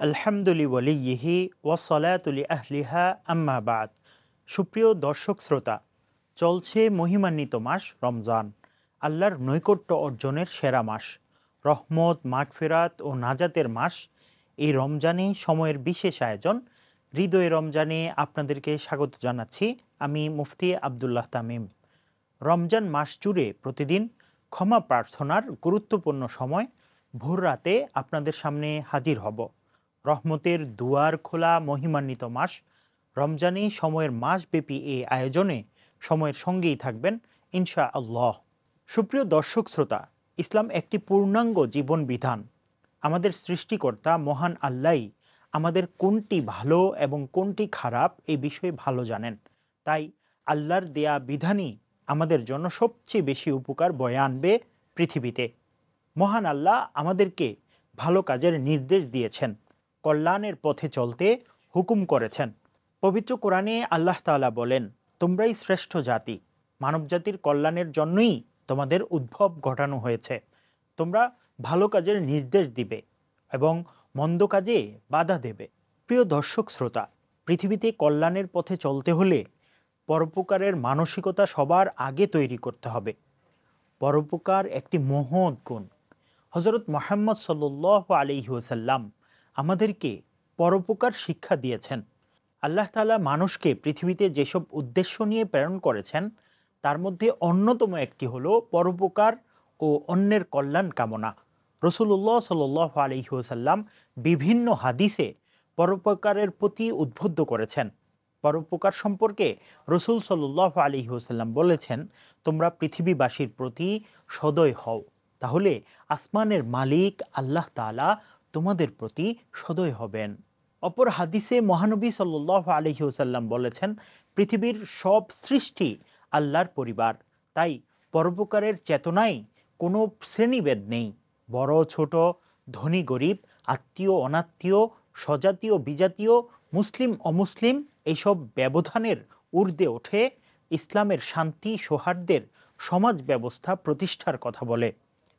আলহামদুলিল্লাহি ওয়াসসালাতুলি আহলিহা আম্মা বাদ। সুপ্রিয় দর্শক শ্রোতা, চলছে মহিমান্বিত মাস রমজান, আল্লাহর নৈকট্য অর্জনের সেরা মাস, রহমত, মাগফিরাত ও নাজাতের মাস। এই রমজানে সময়ের বিশেষ আয়োজন হৃদয় রমজানে আপনাদেরকে স্বাগত জানাচ্ছি। আমি মুফতি আবদুল্লাহ তামিম। রমজান মাস জুড়ে প্রতিদিন ক্ষমা প্রার্থনার গুরুত্বপূর্ণ সময় ভোর রাতে আপনাদের সামনে হাজির হব। রহমতের দুয়ার খোলা মহিমান্বিত মাস রমজানে সময়ের মাসব্যাপী এই আয়োজনে সময়ের সঙ্গেই থাকবেন ইনশা আল্লাহ। সুপ্রিয় দর্শক শ্রোতা, ইসলাম একটি পূর্ণাঙ্গ জীবন বিধান। আমাদের সৃষ্টিকর্তা মহান আল্লাহ আমাদের কোনটি ভালো এবং কোনটি খারাপ এই বিষয়ে ভালো জানেন। তাই আল্লাহর দেয়া বিধানই আমাদের জন্য সবচেয়ে বেশি উপকার বয়ে আনবে পৃথিবীতে। মহান আল্লাহ আমাদেরকে ভালো কাজের নির্দেশ দিয়েছেন, কল্যাণের পথে চলতে হুকুম করেছেন। পবিত্র কোরআনে আল্লাহ তাআলা বলেন, তোমরাই শ্রেষ্ঠ জাতি, মানবজাতির কল্যাণের জন্যই তোমাদের উদ্ভব ঘটানো হয়েছে। তোমরা ভালো কাজের নির্দেশ দিবে এবং মন্দ কাজে বাধা দেবে। প্রিয় দর্শক শ্রোতা, পৃথিবীতে কল্যাণের পথে চলতে হলে পরোপকারের মানসিকতা সবার আগে তৈরি করতে হবে। পরোপকার একটি মহৎ গুণ। হযরত মুহাম্মদ সাল্লাল্লাহু আলাইহি ওয়াসাল্লাম আমাদেরকে পরোপকার শিক্ষা দিয়েছেন। আল্লাহ তাআলা মানুষকে পৃথিবীতে যেসব উদ্দেশ্য নিয়ে প্রেরণ করেছেন তার মধ্যে অন্যতম একটি হলো পরোপকার ও অন্যের কল্যাণ কামনা। রাসূলুল্লাহ সাল্লাল্লাহু আলাইহি ওয়াসাল্লাম বিভিন্ন হাদিসে পরোপকারের প্রতি উদ্বুদ্ধ করেছেন। পরোপকার সম্পর্কে রাসূল সাল্লাল্লাহু আলাইহি ওয়াসাল্লাম বলেছেন, তোমরা পৃথিবীবাসীর প্রতি সদয় হও, তাহলে আসমানের মালিক আল্লাহ তাআলা তোমাদের প্রতি সদয় হবেন। অপর হাদিসে মহানবী সাল্লাল্লাহু আলাইহি ওয়াসাল্লাম বলেছেন, পৃথিবীর সব সৃষ্টি আল্লাহর পরিবার, তাই পরোপকারের চেতনায় কোনো শ্রেণীভেদ নেই। বড় ছোট, ধনী গরিব, আত্মীয় অনাত্মীয়, স্বজাতীয় বিজাতীয়, মুসলিম অমুসলিম, এইসব ব্যবধানের ঊর্ধ্বে ওঠে ইসলামের শান্তি সৌহার্দ্যের সমাজ ব্যবস্থা প্রতিষ্ঠার কথা বলে।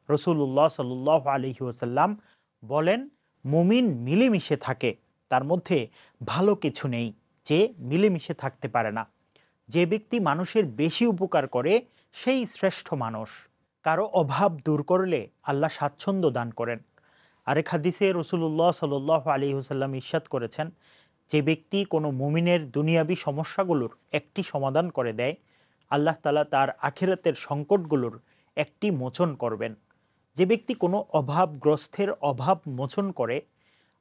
রাসূলুল্লাহ সাল্লাল্লাহু আলাইহি ওয়াসাল্লাম বলেন, মুমিন মিলেমিশে থাকে, তার মধ্যে ভালো কিছু নেই যে মিলেমিশে থাকতে পারে না। যে ব্যক্তি মানুষের বেশি উপকার করে সেই শ্রেষ্ঠ মানুষ। কারো অভাব দূর করলে আল্লাহ স্বাচ্ছন্দ্য দান করেন। আরেক হাদিসে রাসূলুল্লাহ সাল্লাল্লাহু আলাইহি ওয়াসাল্লাম ইরশাদ করেছেন, যে ব্যক্তি কোনো মুমিনের দুনিয়াবী সমস্যাগুলোর একটি সমাধান করে দেয়, আল্লাহ তাআলা তার আখিরাতের সংকটগুলোর একটি মোচন করবেন। যে ব্যক্তি কোনো অভাবগ্রস্তের অভাব মোচন করে,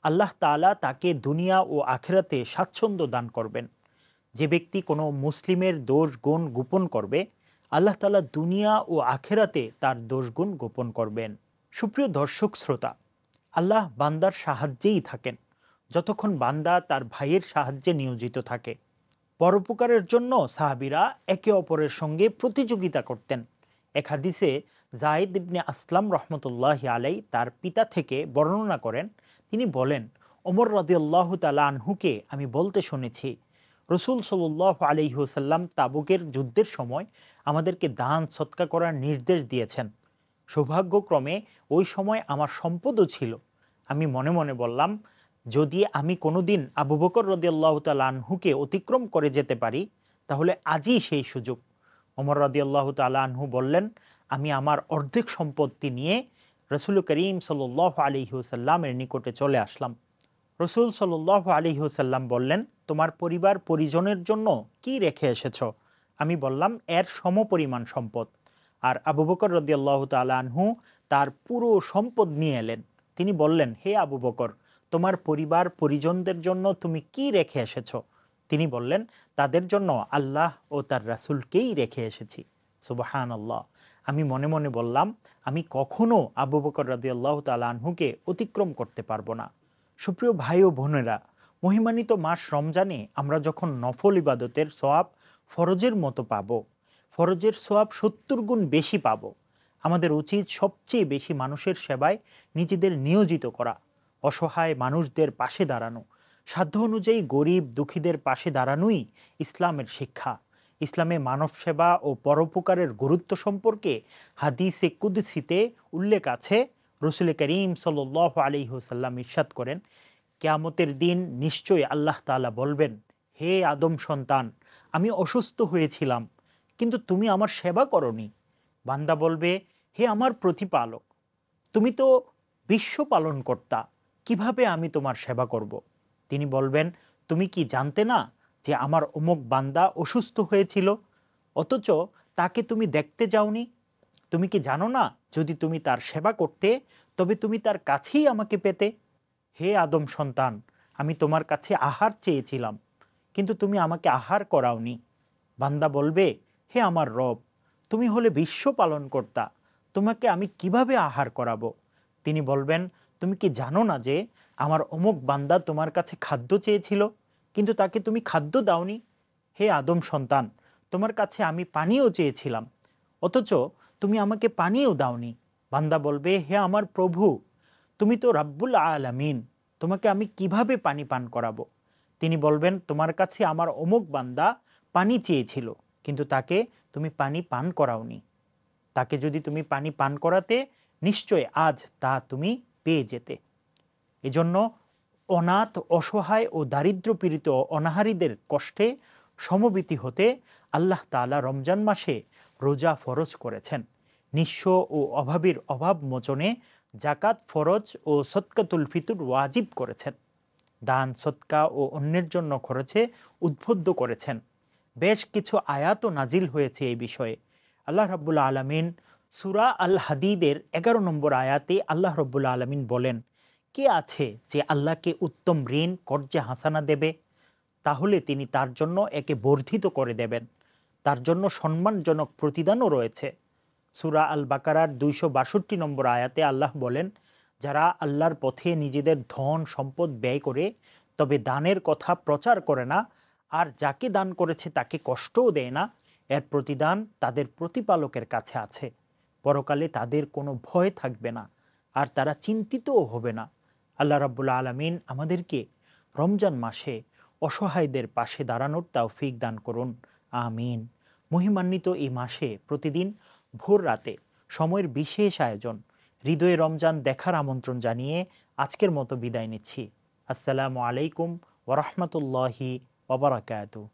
আল্লাহ তাআলা তাকে দুনিয়া ও আখিরাতে স্বাচ্ছন্দ্য দান করবেন। যে ব্যক্তি কোনো মুসলিমের দোষ গুণ গোপন করবে, আল্লাহ তাআলা দুনিয়া ও আখিরাতে তার দোষ গুণ গোপন করবেন। সুপ্রিয় দর্শক শ্রোতা, আল্লাহ বান্দার সাহায্যেই থাকেন যতক্ষণ বান্দা তার ভাইয়ের সাহায্যে নিয়োজিত থাকে। পরোপকারের জন্য সাহাবীরা একে অপরের সঙ্গে প্রতিযোগিতা করতেন। এক হাদিসে যায়েদ ইবনে আসলাম রহমতুল্লাহি আলাই তার পিতা থেকে বর্ণনা করেন, তিনি বলেন, ওমর রাদিয়াল্লাহু তাআলা আনহুকে আমি বলতে শুনেছি, রাসূল সাল্লাল্লাহু আলাইহি ওয়াসাল্লাম তাবুকের যুদ্ধের সময় আমাদেরকে দান সদকা করার নির্দেশ দিয়েছেন। সৌভাগ্যক্রমে ওই সময় আমার সম্পদও ছিল। আমি মনে মনে বললাম, যদি আমি কোনোদিন আবু বকর রাদিয়াল্লাহু তাআলা আনহুকে অতিক্রম করে যেতে পারি তাহলে আজই সেই সুযোগ। ওমর রাদিয়াল্লাহু তাআলা আনহু বললেন, আমি আমার অর্ধেক সম্পত্তি নিয়ে রাসূল করিম সাল্লাল্লাহু আলাইহি ওয়াসাল্লামের নিকটে চলে আসলাম। রাসূল সাল্লাল্লাহু আলাইহি ওয়াসাল্লাম বললেন, তোমার পরিবার পরিজনের জন্য কি রেখে এসেছো? আমি বললাম, এর সমপরিমাণ সম্পদ। আর আবু বকর রাদিয়াল্লাহু তাআলা আনহু তার পুরো সম্পদ নিয়ে এলেন। তিনি বললেন, হে আবু বকর, তোমার পরিবার পরিজনদের জন্য তুমি কি রেখে এসেছো? তিনি বললেন, তাদের জন্য আল্লাহ ও তার রাসূলকেই রেখে এসেছি। সুবহানাল্লাহ। আমি মনে মনে বললাম, আমি কখনো আবু বকর রাদিয়াল্লাহু তাআলা আনহুকে অতিক্রম করতে পারবো না। সুপ্রিয় ভাই ও বোনেরা, মহিমান্বিত মাস রমজানে আমরা যখন নফল ইবাদতের সওয়াব ফরজের মতো পাবো, ফরজের সওয়াব ৭০ গুণ বেশি পাবো। আমাদের উচিত সবচেয়ে বেশি মানুষের সেবায় নিজেদের নিয়োজিত করা, অসহায় মানুষদের পাশে দাঁড়ানো, সাধ্য অনুযায়ী গরিব দুঃখীদের পাশে দাঁড়ানোই ইসলামের শিক্ষা। ইসলামে মানব সেবা ও পরোপকারের গুরুত্ব সম্পর্কে হাদিসে কুদসিতে উল্লেখ আছে। রাসূল করিম সাল্লাল্লাহু আলাইহি ওয়াসাল্লাম ইরশাদ করেন, কিয়ামতের দিন নিশ্চয়ই আল্লাহ তাআলা বলবেন, হে আদম সন্তান, আমি অসুস্থ হয়েছিলাম, কিন্তু তুমি আমার সেবা করনি। বান্দা বলবে, হে আমার প্রতিপালক, তুমি তো বিশ্ব পালনকর্তা, কিভাবে আমি তোমার সেবা করব? তিনি বলবেন, তুমি কি জানতে না যে আমার অমুক বান্দা অসুস্থ হয়েছিল, অথচ তাকে তুমি দেখতে যাওনি? তুমি কি জানো না, যদি তুমি তার সেবা করতে, তবে তুমি তার কাছেই আমাকে পেতে? হে আদম সন্তান, আমি তোমার কাছে আহার চেয়েছিলাম, কিন্তু তুমি আমাকে আহার করাওনি। বান্দা বলবে, হে আমার রব, তুমি হলে বিশ্ব পালনকর্তা, তোমাকে আমি কিভাবে আহার করাবো? তিনি বলবেন, তুমি কি জানো না যে আমার অমুক বান্দা তোমার কাছে খাদ্য চেয়েছিল, কিন্তু তাকে তুমি খাদ্য দাওনি? হে আদম সন্তান, তোমার কাছে আমি পানিও চেয়েছিলাম, অথচ তুমি আমাকে পানিও দাওনি। বান্দা বলবে, হে আমার প্রভু, তুমি তো রাব্বুল আলামিন, তোমাকে আমি কিভাবে পানি পান করাবো? তিনি বলবেন, তোমার কাছে আমার অমুক বান্দা পানি চেয়েছিল, কিন্তু তাকে তুমি পানি পান করাওনি। তাকে যদি তুমি পানি পান করাতে, নিশ্চয় আজ তা তুমি পেয়ে যেতে। এজন্য অনাথ, অসহায় ও দারিদ্র্যপীড়িত অনাহারীদের কষ্টে সমবেতি হতে আল্লাহ তাআলা রমজান মাসে রোজা ফরজ করেছেন। নিঃস্ব ও অভাবীর অভাব মোচনে জাকাত ফরজ ও সদকাতুল ফিতর ওয়াজিব করেছেন। দান, সদকা ও অন্যের জন্য খরচে উদ্বুদ্ধ করেছেন। বেশ কিছু আয়াতও নাজিল হয়েছে এই বিষয়ে। আল্লাহ রাব্বুল আলামিন সূরা আল হাদিদের 11 নম্বর আয়াতে আল্লাহ রাব্বুল আলামিন বলেন, কে আছে যে আল্লাহকে উত্তম ঋণ কর্জে হাসানা দেবে? তাহলে তিনি তার জন্য একে বর্ধিত করে দেবেন। তার জন্য সম্মানজনক প্রতিদানও রয়েছে। সূরা আল বাকারার 262 নম্বর আয়াতে আল্লাহ বলেন, যারা আল্লাহর পথে নিজেদের ধন সম্পদ ব্যয় করে তবে দানের কথা প্রচার করে না, আর যাকে দান করেছে তাকে কষ্টও দেয় না, এর প্রতিদান তাদের প্রতিপালকের কাছে আছে। পরকালে তাদের কোনো ভয় থাকবে না, আর তারা চিন্তিতও হবে না। আল্লাহ রাব্বুল আলামিন আমাদেরকে রমজান মাসে অসহায়দের পাশে দাঁড়ানোর তৌফিক দান করুন, আমিন। মহিমান্বিত এই মাসে প্রতিদিন ভোর রাতে সময়ের বিশেষ আয়োজন, হৃদয়ে রমজান দেখার আমন্ত্রণ জানিয়ে আজকের মতো বিদায় নিচ্ছি। আসসালামু আলাইকুম ওয়া রাহমাতুল্লাহি ওয়া বারাকাতুহু।